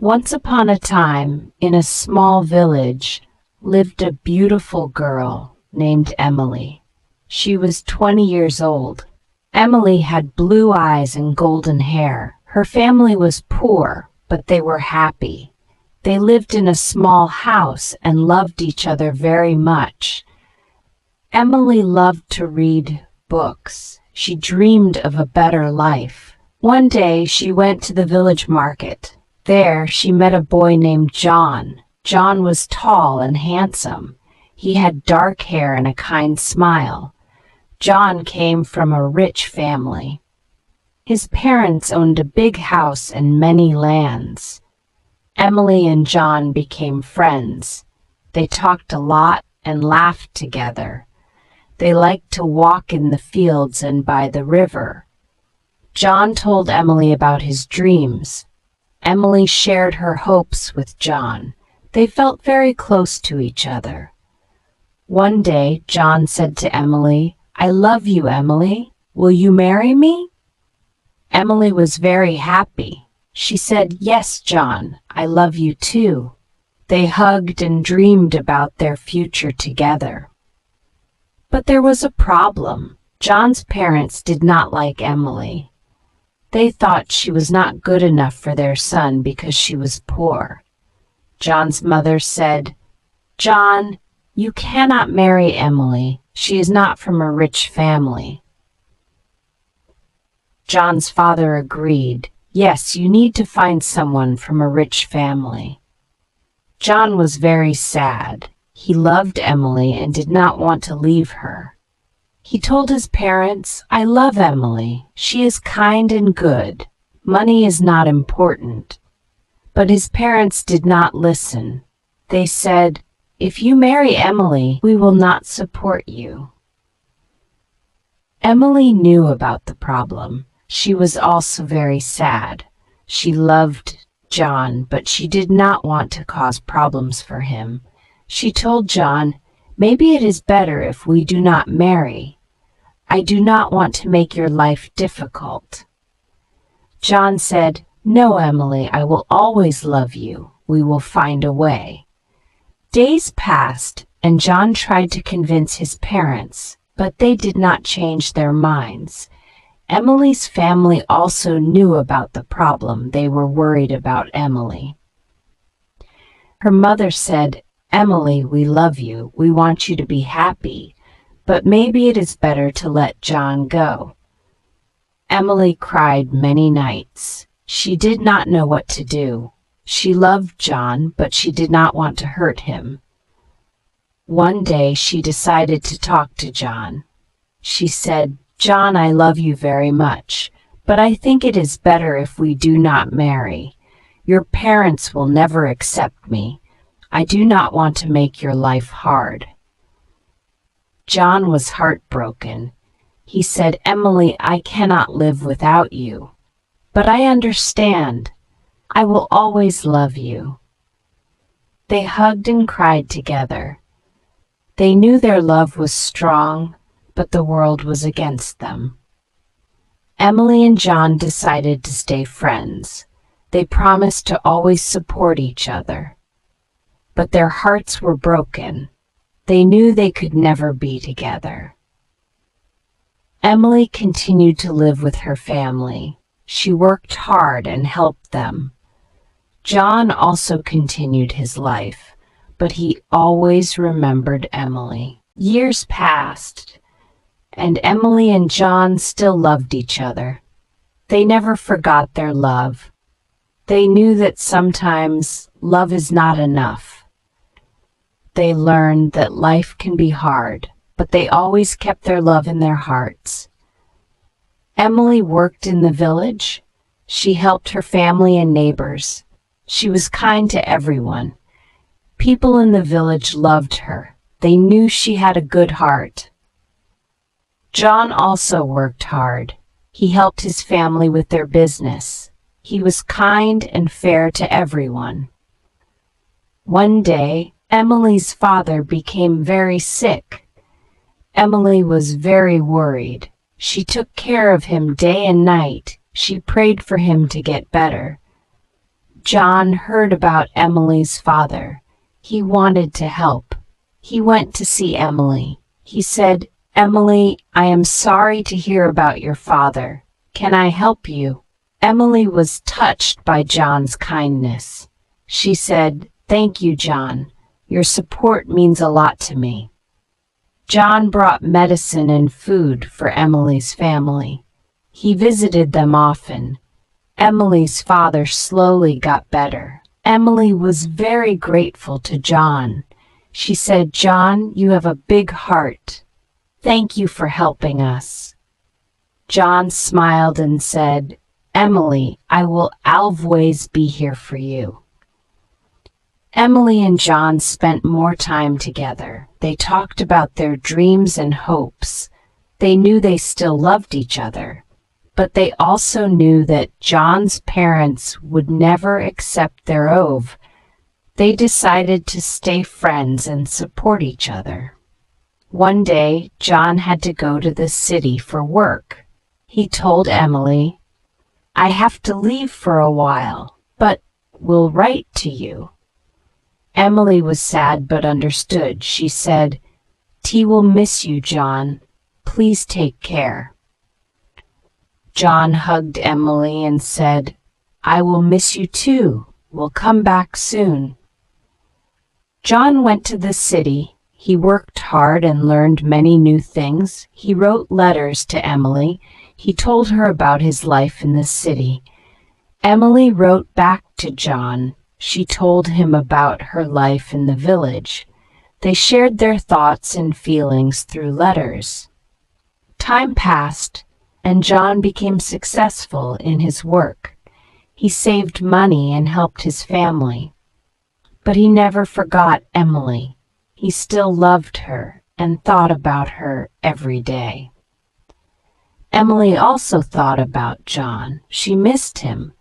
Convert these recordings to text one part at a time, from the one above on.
Once upon a time, in a small village, lived a beautiful girl named Emily. She was 20 years old. Emily had blue eyes and golden hair. Her family was poor, but they were happy. They lived in a small house and loved each other very much. Emily loved to read books. She dreamed of a better life. One day she went to the village market. There she met a boy named John. John was tall and handsome. He had dark hair and a kind smile. John came from a rich family. His parents owned a big house and many lands. Emily and John became friends. They talked a lot and laughed together. They liked to walk in the fields and by the river. John told Emily about his dreams. Emily shared her hopes with John. They felt very close to each other. One day, John said to Emily, "I love you, Emily. Will you marry me?" Emily was very happy. She said, "Yes, John, I love you too." They hugged and dreamed about their future together. But there was a problem. John's parents did not like Emily. They thought she was not good enough for their son because she was poor. John's mother said, "John, you cannot marry Emily. She is not from a rich family." John's father agreed. "Yes, you need to find someone from a rich family." John was very sad. He loved Emily and did not want to leave her. He told his parents, "I love Emily. She is kind and good. Money is not important." But his parents did not listen. They said, "If you marry Emily, we will not support you." Emily knew about the problem. She was also very sad. She loved John, but she did not want to cause problems for him. She told John, "Maybe it is better if we do not marry. I do not want to make your life difficult." John said, "No, Emily, I will always love you. We will find a way." Days passed, and John tried to convince his parents, but they did not change their minds. Emily's family also knew about the problem. They were worried about Emily. Her mother said, "Emily, we love you. We want you to be happy, but maybe it is better to let John go." Emily cried many nights. She did not know what to do. She loved John, but she did not want to hurt him. One day she decided to talk to John. She said, "John, I love you very much, but I think it is better if we do not marry. Your parents will never accept me. I do not want to make your life hard." John was heartbroken. He said, "Emily, I cannot live without you. But I understand. I will always love you." They hugged and cried together. They knew their love was strong, but the world was against them. Emily and John decided to stay friends. They promised to always support each other. But their hearts were broken. They knew they could never be together. Emily continued to live with her family. She worked hard and helped them. John also continued his life, but he always remembered Emily. Years passed, and Emily and John still loved each other. They never forgot their love. They knew that sometimes love is not enough. They learned that life can be hard, but they always kept their love in their hearts. Emily worked in the village. She helped her family and neighbors. She was kind to everyone. People in the village loved her. They knew she had a good heart. John also worked hard. He helped his family with their business. He was kind and fair to everyone. One day, Emily's father became very sick. Emily was very worried. She took care of him day and night. She prayed for him to get better. John heard about Emily's father. He wanted to help. He went to see Emily. He said, "Emily, I am sorry to hear about your father. Can I help you?" Emily was touched by John's kindness. She said, "Thank you, John. Your support means a lot to me." John brought medicine and food for Emily's family. He visited them often. Emily's father slowly got better. Emily was very grateful to John. She said, "John, you have a big heart. Thank you for helping us." John smiled and said, "Emily, I will always be here for you." Emily and John spent more time together. They talked about their dreams and hopes. They knew they still loved each other, but they also knew that John's parents would never accept their oath. They decided to stay friends and support each other. One day, John had to go to the city for work. He told Emily, "I have to leave for a while, but will write to you." Emily was sad but understood. She said, "T will miss you, John. Please take care." John hugged Emily and said, "I will miss you too. We'll come back soon." John went to the city. He worked hard and learned many new things. He wrote letters to Emily. He told her about his life in the city. Emily wrote back to John. She told him about her life in the village. They shared their thoughts and feelings through letters. Time passed, and John became successful in his work. He saved money and helped his family. But he never forgot Emily. He still loved her and thought about her every day. Emily also thought about John. She missed him,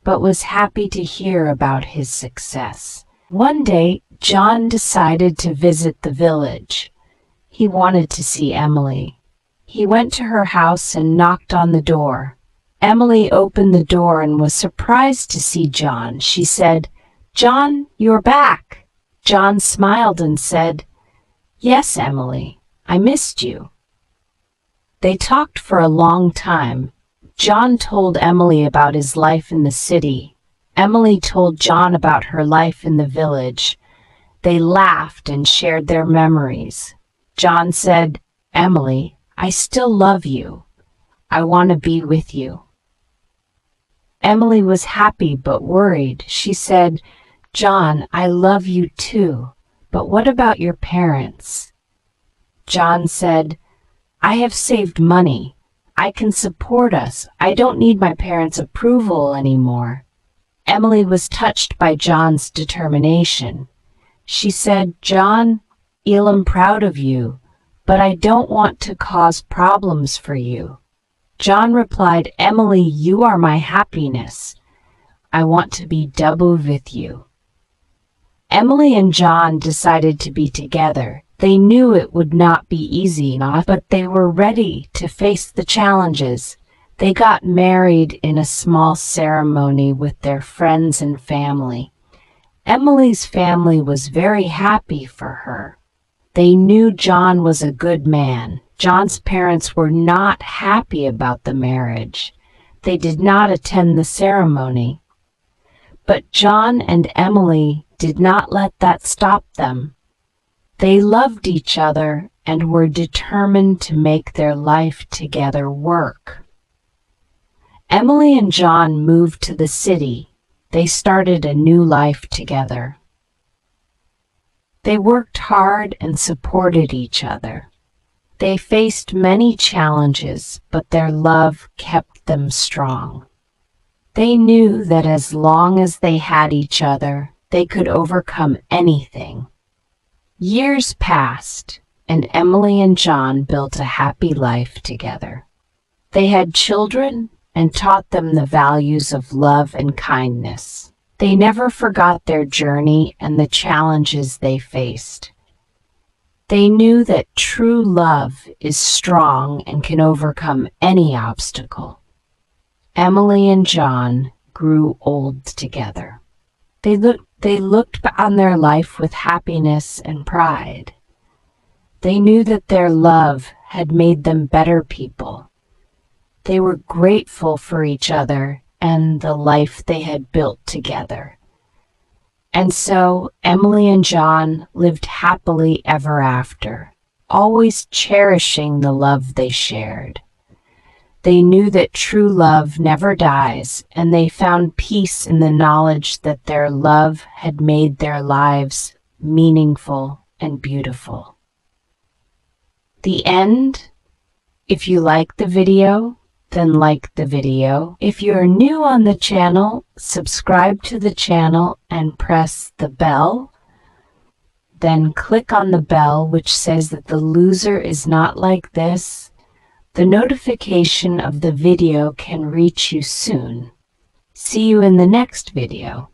but was happy to hear about his success. One day, John decided to visit the village. He wanted to see Emily. He went to her house and knocked on the door. Emily opened the door and was surprised to see John. She said, "John, you're back." John smiled and said, "Yes, Emily, I missed you." They talked for a long time. John told Emily about his life in the city. Emily told John about her life in the village. They laughed and shared their memories. John said, "Emily, I still love you. I want to be with you." Emily was happy but worried. She said, "John, I love you too, but what about your parents?" John said, "I have saved money. I can support us. I don't need my parents' approval anymore." Emily was touched by John's determination. She said, "John, I'm proud of you, but I don't want to cause problems for you." John replied, "Emily, you are my happiness. I want to be double with you." Emily and John decided to be together. They knew it would not be easy, but they were ready to face the challenges. They got married in a small ceremony with their friends and family. Emily's family was very happy for her. They knew John was a good man. John's parents were not happy about the marriage. They did not attend the ceremony. But John and Emily did not let that stop them. They loved each other and were determined to make their life together work. Emily and John moved to the city. They started a new life together. They worked hard and supported each other. They faced many challenges, but their love kept them strong. They knew that as long as they had each other, they could overcome anything. Years passed, and Emily and John built a happy life together. They had children and taught them the values of love and kindness. They never forgot their journey and the challenges they faced. They knew that true love is strong and can overcome any obstacle. Emily and John grew old together. They looked on their life with happiness and pride. They knew that their love had made them better people. They were grateful for each other and the life they had built together. And so Emily and John lived happily ever after, always cherishing the love they shared. They knew that true love never dies, and they found peace in the knowledge that their love had made their lives meaningful and beautiful. The end. If you like the video, then like the video. If you are new on the channel, subscribe to the channel and press the bell. Then click on the bell which says that the loser is not like this. The notification of the video can reach you soon. See you in the next video.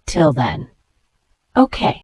Till then. Okay.